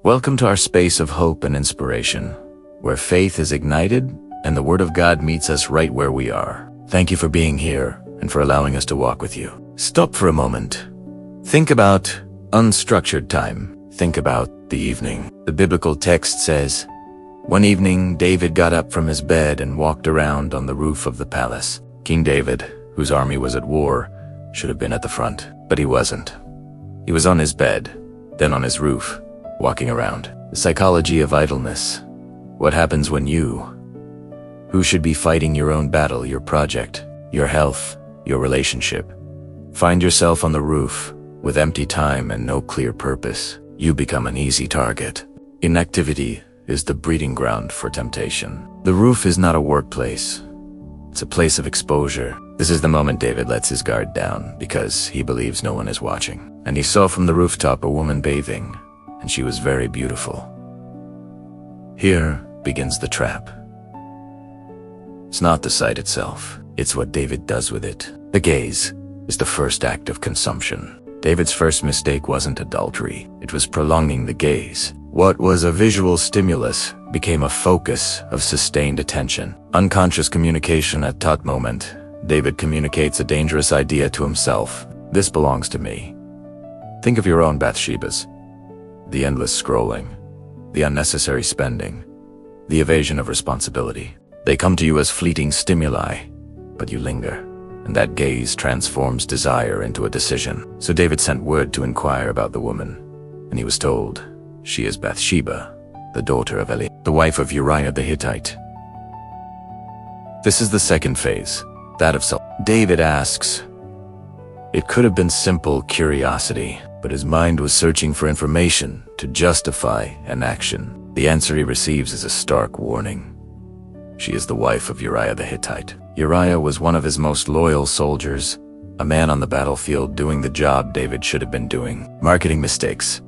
Welcome to our space of hope and inspiration, where faith is ignited and the Word of God meets us right where we are. Thank you for being here and for allowing us to walk with you. Stop for a moment. Think about unstructured time. Think about the evening. The biblical text says, "One evening, David got up from his bed and walked around on the roof of the palace." King David, whose army was at war, should have been at the front, but he wasn't. He was on his bed, then on his roof, walking around. The psychology of idleness. What happens when you, who should be fighting your own battle, your project, your health, your relationship, find yourself on the roof with empty time and no clear purpose? You become an easy target. Inactivity is the breeding ground for temptation. The roof is not a workplace. It's a place of exposure. This is the moment David lets his guard down because he believes no one is watching. And he saw from the rooftop a woman bathing, and she was very beautiful. Here begins the trap. It's not the sight itself, it's what David does with it. The gaze is the first act of consumption. David's first mistake wasn't adultery, it was prolonging the gaze. What was a visual stimulus became a focus of sustained attention. Unconscious communication at that moment. David communicates a dangerous idea to himself. This belongs to me. Think of your own Bathshebas. The endless scrolling, the unnecessary spending, the evasion of responsibility. They come to you as fleeting stimuli, but you linger, and that gaze transforms desire into a decision. So David sent word to inquire about the woman, and he was told, "She is Bathsheba, the daughter of Eli, the wife of Uriah the Hittite." This is the second phase, that of self. David asks. It could have been simple curiosity, but his mind was searching for information to justify an action. The answer he receives is a stark warning. She is the wife of Uriah the Hittite. Uriah was one of his most loyal soldiers, a man on the battlefield doing the job David should have been doing. Marketing mistakes.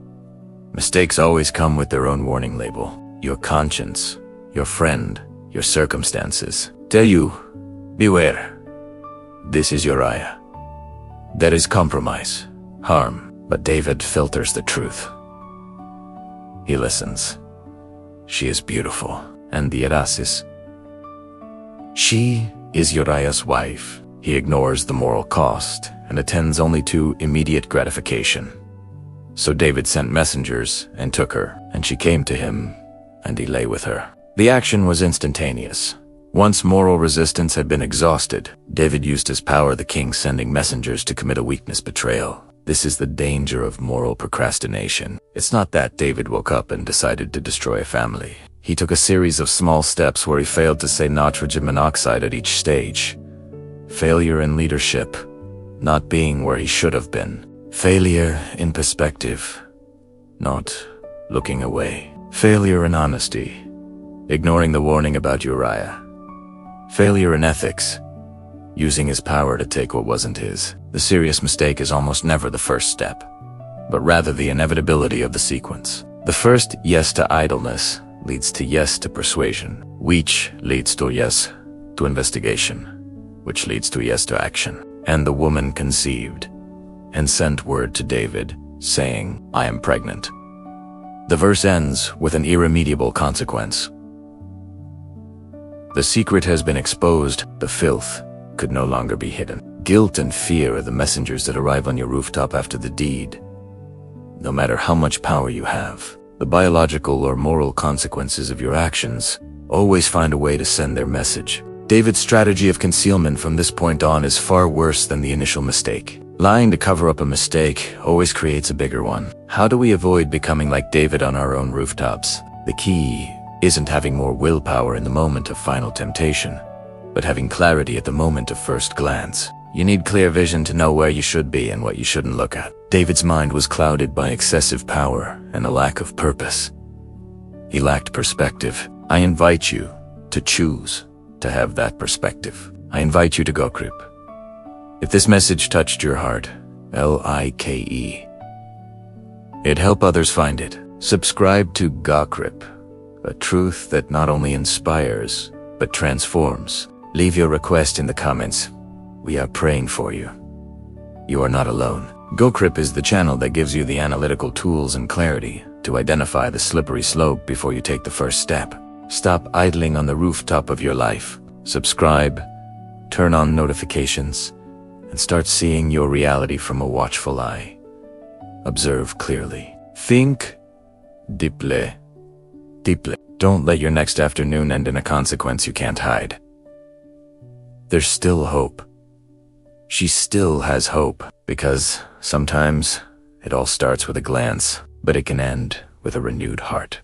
Mistakes always come with their own warning label. Your conscience, your friend, your circumstances tell you, beware. This is Uriah. There is compromise, harm, but David filters the truth. He listens. She is beautiful, and the erasis. She is Uriah's wife. He ignores the moral cost and attends only to immediate gratification. So David sent messengers and took her, and she came to him, and he lay with her. The action was instantaneous. Once moral resistance had been exhausted, David used his power, the king sending messengers to commit a weakness betrayal. This is the danger of moral procrastination. It's not that David woke up and decided to destroy a family. He took a series of small steps where he failed to say nitrogen monoxide at each stage. Failure in leadership, not being where he should have been. Failure in perspective, not looking away. Failure in honesty, ignoring the warning about Uriah. Failure in ethics, using his power to take what wasn't his. The serious mistake is almost never the first step, but rather the inevitability of the sequence. The first yes to idleness leads to yes to persuasion, which leads to yes to investigation, which leads to yes to action. And the woman conceived and sent word to David, saying, "I am pregnant." The verse ends with an irremediable consequence. The secret has been exposed. The filth could no longer be hidden. Guilt and fear are the messengers that arrive on your rooftop after the deed. No matter how much power you have, the biological or moral consequences of your actions always find a way to send their message. David's strategy of concealment from this point on is far worse than the initial mistake. Lying to cover up a mistake always creates a bigger one. How do we avoid becoming like David on our own rooftops? The key isn't having more willpower in the moment of final temptation, but having clarity at the moment of first glance. You need clear vision to know where you should be and what you shouldn't look at. David's mind was clouded by excessive power and a lack of purpose. He lacked perspective. I invite you to choose to have that perspective. I invite you to Gokrip. If this message touched your heart, Like, it'd help others find it. Subscribe to Gokrip, a truth that not only inspires, but transforms. Leave your request in the comments. We are praying for you. You are not alone. Gokrip is the channel that gives you the analytical tools and clarity to identify the slippery slope before you take the first step. Stop idling on the rooftop of your life. Subscribe, turn on notifications, and start seeing your reality from a watchful eye. Observe clearly. Think deeply. Deeply. Don't let your next afternoon end in a consequence you can't hide. There's still hope. She still has hope, because sometimes it all starts with a glance, but it can end with a renewed heart.